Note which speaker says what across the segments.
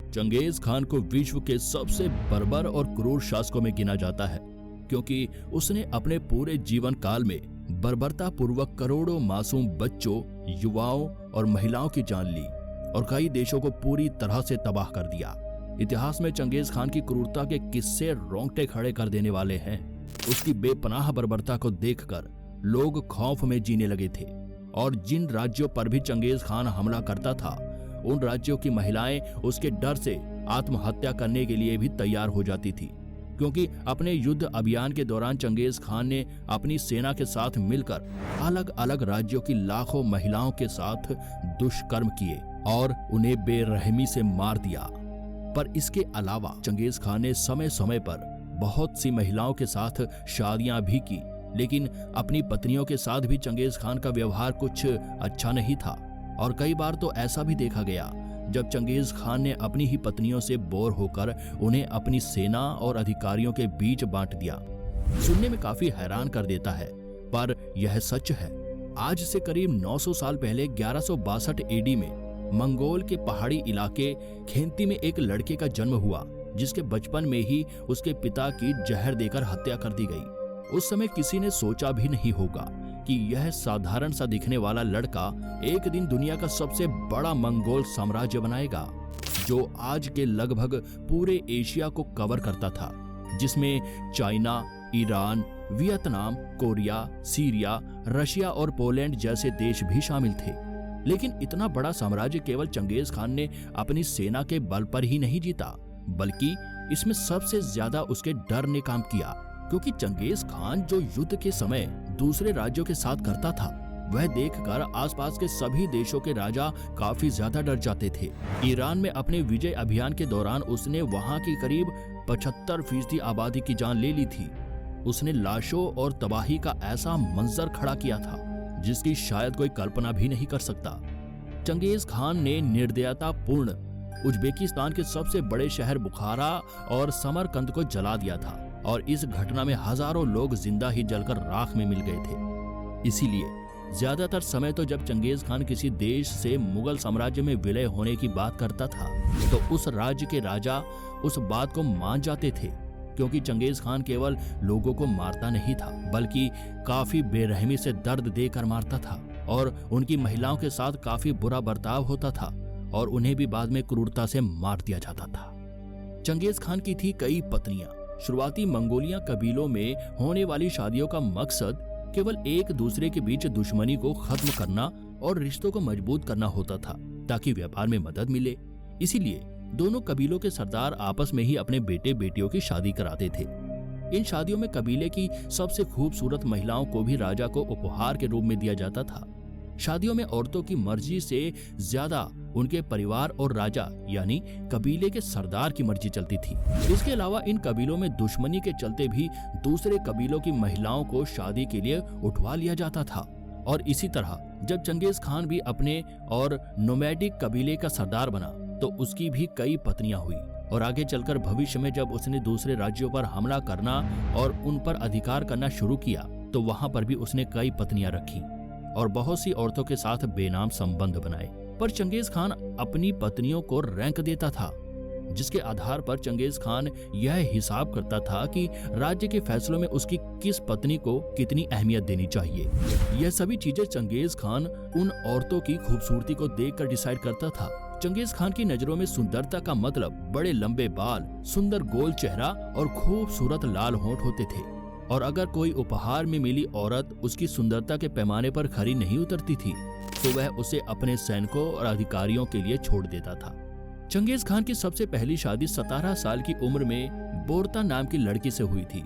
Speaker 1: Genghis Khan को विश्व के सबसे बर्बर और क्रूर शासकों में गिना जाता है, क्योंकि उसने अपने पूरे जीवन काल में बर्बरता पूर्वक करोड़ों मासूम बच्चों, युवाओं और महिलाओं की जान ली और कई देशों को पूरी तरह से तबाह कर दिया। इतिहास में चंगेज खान की क्रूरता के किस्से रोंगटे खड़े कर देने वाले हैं। उसकी बेपनाह बर्बरता को देखकर लोग खौफ में जीने लगे थे और जिन राज्यों पर भी चंगेज खान हमला करता था, उन राज्यों की महिलाएं उसके डर से आत्महत्या करने के लिए भी तैयार हो जाती थी, क्योंकि अपने युद्ध अभियान के दौरान चंगेज खान ने अपनी सेना के साथ मिलकर अलग अलग राज्यों की लाखों महिलाओं के साथ दुष्कर्म किए और उन्हें बेरहमी से मार दिया। पर इसके अलावा चंगेज खान ने समय समय पर बहुत सी महिलाओं के साथ शादियां भी की, लेकिन अपनी पत्नियों के साथ भी चंगेज खान का व्यवहार कुछ अच्छा नहीं था। और कई बार तो ऐसा भी देखा गया जब चंगेज खान ने अपनी ही पत्नियों से बोर होकर उन्हें अपनी सेना और अधिकारियों के बीच बांट दिया। सुनने में काफी हैरान कर देता है, पर यह सच है। आज से करीब 900 साल पहले 1162 एडी में मंगोल के पहाड़ी इलाके खेंती में एक लड़के का जन्म हुआ, जिसके बचपन में ही उसके पिता की जहर देकर हत्या कर दी गई। उस समय किसी ने सोचा भी नहीं होगा कि यह साधारण सा दिखने वाला लड़का एक दिन दुनिया का सबसे बड़ा मंगोल साम्राज्य बनाएगा, जो आज के लगभग पूरे एशिया को कवर करता था, जिसमें China, Iran, Vietnam, Korea, Syria, Russia और पोलैंड जैसे देश भी शामिल थे। लेकिन इतना बड़ा साम्राज्य केवल चंगेज खान ने अपनी सेना के बल पर ही नहीं जीता, बल्कि इसमें सबसे ज्यादा उसके डर ने काम किया, क्योंकि चंगेज खान जो युद्ध के समय दूसरे राज्यों के साथ करता था, वह देखकर आसपास के सभी देशों के राजा काफी ज्यादा डर जाते थे। ईरान में अपने विजय अभियान के दौरान उसने वहां की करीब 75% आबादी की जान ले ली थी। उसने लाशों और तबाही का ऐसा मंजर खड़ा किया था जिसकी शायद कोई कल्पना भी नहीं कर सकता। चंगेज खान ने निर्दयता पूर्ण उज्बेकिस्तान के सबसे बड़े शहर बुखारा और समरकंद को जला दिया था, और इस घटना में हजारों लोग जिंदा ही जलकर राख में मिल गए थे। इसीलिए ज्यादातर समय तो जब चंगेज खान किसी देश से मुगल साम्राज्य में विलय होने की बात करता था, तो उस राज्य के राजा उस बात को मान जाते थे, क्योंकि चंगेज खान केवल लोगों को मारता नहीं था, बल्कि काफी बेरहमी से दर्द देकर मारता था, और उनकी महिलाओं के साथ काफी बुरा बर्ताव होता था, और उन्हें भी बाद में क्रूरता से मार दिया जाता था। चंगेज खान की थी कई पत्नियां। शुरुआती मंगोलिया कबीलों में होने वाली शादियों का मकसद केवल एक दूसरे के बीच दुश्मनी को खत्म करना और रिश्तों को मजबूत करना होता था, ताकि व्यापार में मदद मिले। इसीलिए दोनों कबीलों के सरदार आपस में ही अपने बेटे बेटियों की शादी कराते थे। इन शादियों में कबीले की सबसे खूबसूरत महिलाओं को भी राजा को उपहार के रूप में दिया जाता था। शादियों में औरतों की मर्जी से ज्यादा उनके परिवार और राजा यानी कबीले के सरदार की मर्जी चलती थी। इसके अलावा इन कबीलों में दुश्मनी के चलते भी दूसरे कबीलों की महिलाओं को शादी के लिए उठवा लिया जाता था। और इसी तरह जब चंगेज खान भी अपने और नोमैडिक कबीले का सरदार बना, तो उसकी भी कई पत्नियां हुई, और आगे चलकर भविष्य में जब उसने दूसरे राज्यों पर हमला करना और उन पर अधिकार करना शुरू किया, तो वहां पर भी उसने कई पत्नियां रखी और बहुत सी औरतों के साथ बेनाम संबंध बनाए। पर चंगेज खान अपनी पत्नियों को रैंक देता था, जिसके आधार पर चंगेज खान यह हिसाब करता था कि राज्य के फैसलों में उसकी किस पत्नी को कितनी अहमियत देनी चाहिए। यह सभी चीजें चंगेज खान उन औरतों की खूबसूरती को देखकर डिसाइड करता था। चंगेज खान की नजरों में सुंदरता का मतलब बड़े लंबे बाल, सुंदर गोल चेहरा और खूबसूरत लाल होंठ होते थे। और अगर कोई उपहार में मिली औरत उसकी सुंदरता के पैमाने पर खरी नहीं उतरती थी, तो वह उसे अपने सैनिकों और अधिकारियों के लिए छोड़ देता था। चंगेज खान की सबसे पहली शादी 17 साल की उम्र में बोरता नाम की लड़की से हुई थी।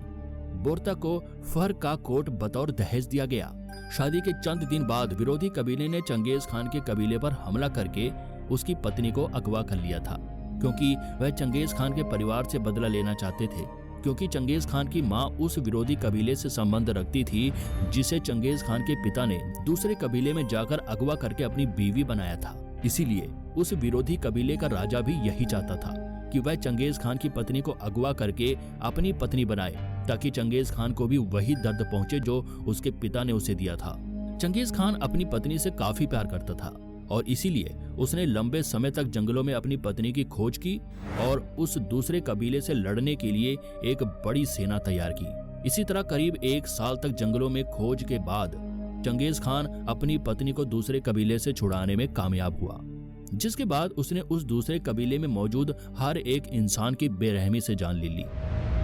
Speaker 1: बोरता को फर का कोट बतौर दहेज दिया गया। शादी के चंद दिन बाद विरोधी कबीले ने चंगेज खान के कबीले पर हमला करके उसकी पत्नी को अगवा कर लिया था, क्योंकि वह चंगेज खान के परिवार से बदला लेना चाहते थे, क्योंकि चंगेज खान की मां उस विरोधी कबीले से संबंध रखती थी जिसे चंगेज खान के पिता ने दूसरे कबीले में जाकर अगवा करके अपनी बीवी बनाया था। इसीलिए उस विरोधी कबीले का राजा भी यही चाहता था कि वह चंगेज खान की पत्नी को अगवा करके अपनी पत्नी बनाए, ताकि चंगेज खान को भी वही दर्द पहुंचे जो उसके पिता ने उसे दिया था। चंगेज खान अपनी पत्नी से काफी प्यार करता था और इसीलिए उसने लंबे समय तक जंगलों में अपनी पत्नी की खोज की और उस दूसरे कबीले से लड़ने के लिए एक बड़ी सेना तैयार की। इसी तरह करीब 1 साल तक जंगलों में खोज के बाद चंगेज खान अपनी पत्नी को दूसरे कबीले से छुड़ाने में कामयाब हुआ, जिसके बाद उसने उस दूसरे कबीले में मौजूद हर एक इंसान की बेरहमी से जान ले ली।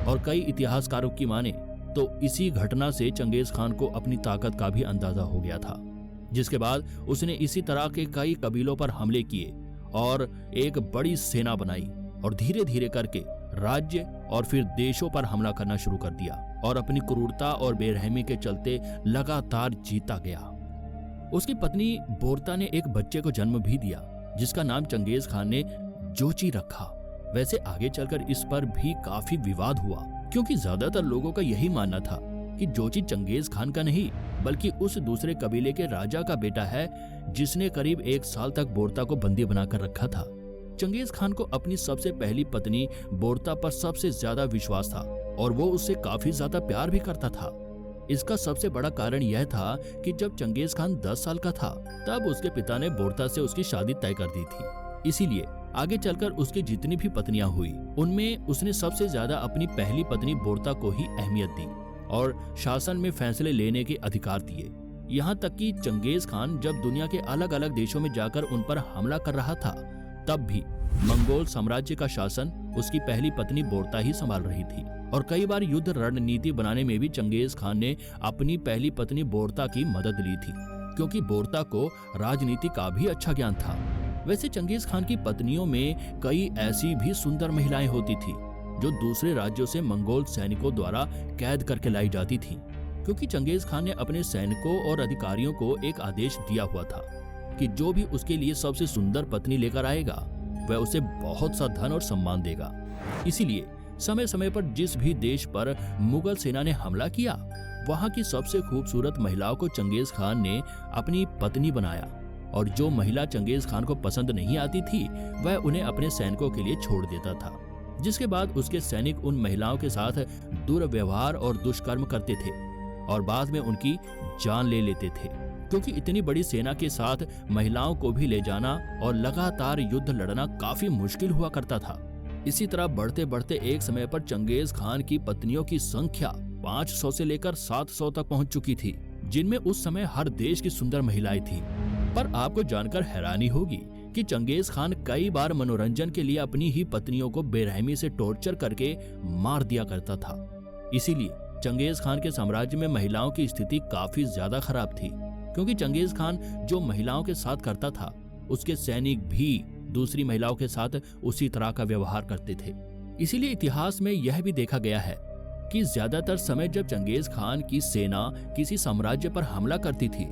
Speaker 1: और कई इतिहासकारों की माने तो इसी घटना से चंगेज खान को अपनी ताकत का भी अंदाजा हो गया था, जिसके बाद उसने इसी तरह के कई कबीलों पर हमले किए और एक बड़ी सेना बनाई और धीरे धीरे करके राज्य और फिर देशों पर हमला करना शुरू कर दिया और अपनी क्रूरता और बेरहमी के चलते लगातार जीता गया। उसकी पत्नी बोरता ने एक बच्चे को जन्म भी दिया, जिसका नाम चंगेज खान ने जोची रखा। वैसे आगे चलकर इस पर भी काफी विवाद हुआ, क्योंकि ज्यादातर लोगों का यही मानना था कि जोची चंगेज खान का नहीं बल्कि उस दूसरे कबीले के राजा का बेटा है, जिसने करीब 1 साल तक बोरता को बंदी बनाकर रखा था। चंगेज खान को अपनी सबसे पहली पत्नी बोरता पर सबसे ज्यादा विश्वास था और वो उससे काफी ज्यादा प्यार भी करता था। इसका सबसे बड़ा कारण यह था कि जब चंगेज खान 10 साल का था तब उसके पिता ने बोरता से उसकी शादी तय कर दी थी। इसीलिए आगे चलकर उसकी जितनी भी पत्नियां हुई उनमें उसने सबसे ज्यादा अपनी पहली पत्नी बोरता को ही अहमियत दी और शासन में फैसले लेने के अधिकार दिए। यहाँ तक कि चंगेज खान जब दुनिया के अलग अलग देशों में जाकर उन पर हमला कर रहा था तब भी मंगोल साम्राज्य का शासन उसकी पहली पत्नी बोरता ही संभाल रही थी। और कई बार युद्ध रणनीति बनाने में भी चंगेज खान ने अपनी पहली पत्नी बोरता की मदद ली थी, क्योंकि बोरता को राजनीति का भी अच्छा ज्ञान था। वैसे चंगेज खान की पत्नियों में कई ऐसी भी सुंदर महिलाएं होती थी जो दूसरे राज्यों से मंगोल सैनिकों द्वारा कैद करके लाई जाती थी, क्योंकि चंगेज खान ने अपने सैनिकों और अधिकारियों को एक आदेश दिया हुआ था कि जो भी उसके लिए सबसे सुंदर पत्नी लेकर आएगा वह उसे बहुत सा धन और सम्मान देगा। इसीलिए समय समय पर जिस भी देश पर मुगल सेना ने हमला किया वहां की सबसे खूबसूरत महिलाओं को चंगेज खान ने अपनी पत्नी बनाया, और जो महिला चंगेज खान को पसंद नहीं आती थी वह उन्हें अपने सैनिकों के लिए छोड़ देता था, जिसके बाद उसके सैनिक उन महिलाओं के साथ दुर्व्यवहार और दुष्कर्म करते थे और बाद में उनकी जान ले लेते थे, क्योंकि इतनी बड़ी सेना के साथ महिलाओं को भी ले जाना और लगातार युद्ध लड़ना काफी मुश्किल हुआ करता था। इसी तरह बढ़ते बढ़ते एक समय पर चंगेज खान की पत्नियों की संख्या 500 से लेकर 700 तक पहुंच चुकी थी, जिनमें उस समय हर देश की सुंदर महिलाएं थीं। पर आपको जानकर हैरानी होगी कि चंगेज खान कई बार मनोरंजन के लिए अपनी ही पत्नियों को बेरहमी से टॉर्चर करके मार दिया करता था। इसीलिए चंगेज खान के साम्राज्य में महिलाओं की स्थिति काफी ज्यादा खराब थी, क्योंकि चंगेज खान जो महिलाओं के साथ करता था उसके सैनिक भी दूसरी महिलाओं के साथ उसी तरह का व्यवहार करते थे। इसीलिए इतिहास में यह भी देखा गया है कि ज्यादातर समय जब चंगेज खान की सेना किसी साम्राज्य पर हमला करती थी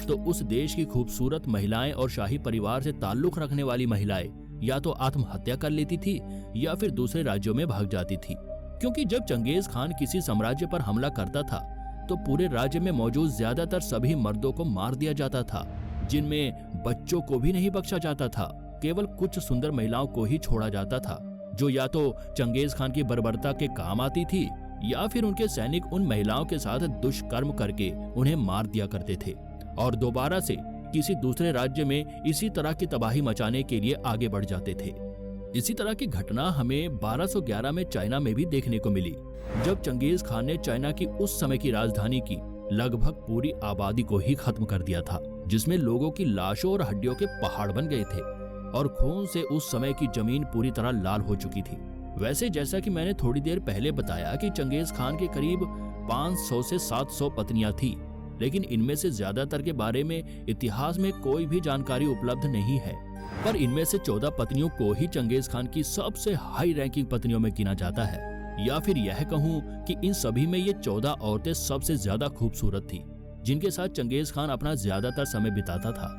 Speaker 1: तो उस देश की खूबसूरत महिलाएं और शाही परिवार से ताल्लुक रखने वाली महिलाएं या तो आत्महत्या कर लेती थी या फिर दूसरे राज्यों में भाग जाती थी, क्योंकि जब चंगेज खान किसी साम्राज्य पर हमला करता था तो पूरे राज्य में मौजूद ज्यादातर सभी मर्दों को मार दिया जाता था, जिनमें बच्चों को भी नहीं बख्शा जाता था। केवल कुछ सुंदर महिलाओं को ही छोड़ा जाता था, जो या तो चंगेज खान की बर्बरता के काम आती थी या फिर उनके सैनिक उन महिलाओं के साथ दुष्कर्म करके उन्हें मार दिया करते थे और दोबारा से किसी दूसरे राज्य में इसी तरह की तबाही मचाने के लिए आगे बढ़ जाते थे। इसी तरह की घटना हमें 1211 में चाइना में भी देखने को मिली, जब चंगेज खान ने चाइना की उस समय की राजधानी की लगभग पूरी आबादी को ही खत्म कर दिया था, जिसमें लोगों की लाशों और हड्डियों के पहाड़ बन गए थे और खून से उस समय की जमीन पूरी तरह लाल हो चुकी थी। वैसे जैसा कि मैंने थोड़ी देर पहले बताया कि चंगेज खान के करीब 500 से 700 पत्नियां थी, लेकिन इनमें से ज्यादातर के बारे में इतिहास में कोई भी जानकारी उपलब्ध नहीं है। पर इनमें से 14 पत्नियों को ही चंगेज खान की सबसे हाई रैंकिंग पत्नियों में गिना जाता है, या फिर यह कहूं कि इन सभी में ये 14 औरतें सबसे ज्यादा खूबसूरत थी, जिनके साथ चंगेज खान अपना ज्यादातर समय बिताता था।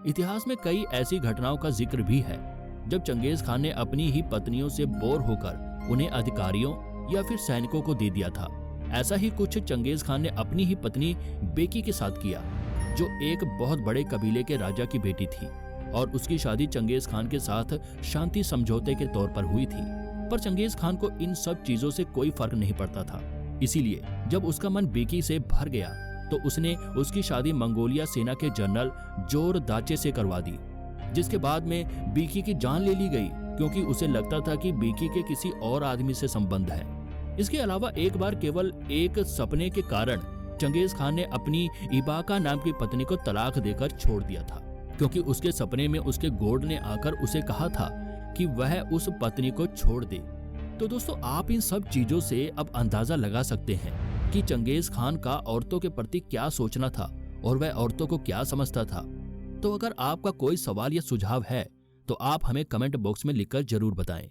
Speaker 1: इतिहास में कई ऐसी घटनाओं का जिक्र भी है जब चंगेज खान ने अपनी ही पत्नियों से बोर होकर उन्हें अधिकारियों या फिर सैनिकों को दे दिया था। ऐसा ही कुछ चंगेज खान ने अपनी ही पत्नी बेकी के साथ किया, जो एक बहुत बड़े कबीले के राजा की बेटी थी, और उसकी शादी चंगेज खान के साथ शांति समझौते के तौर पर हुई थी। पर चंगेज खान को इन सब चीजों से कोई फर्क नहीं पड़ता था। इसीलिए जब उसका मन बेकी से भर गया तो उसने उसकी शादी मंगोलिया सेना के जनरल जोर दाचे से करवा दी, जिसके बाद में बीकी की जान ले ली गई क्योंकि उसे लगता था कि बीकी के किसी और आदमी से संबंध है। इसके अलावा एक बार केवल एक सपने के कारण चंगेज खान ने अपनी इबाका नाम की पत्नी को तलाक देकर छोड़ दिया था, क्योंकि उसके सपने में उसके गॉड ने आकर उसे कहा था कि वह उस पत्नी को छोड़ दे। तो दोस्तों, आप इन सब चीजों से अब अंदाजा लगा सकते हैं कि चंगेज खान का औरतों के प्रति क्या सोचना था और वह औरतों को क्या समझता था। तो अगर आपका कोई सवाल या सुझाव है तो आप हमें कमेंट बॉक्स में लिखकर जरूर बताएं।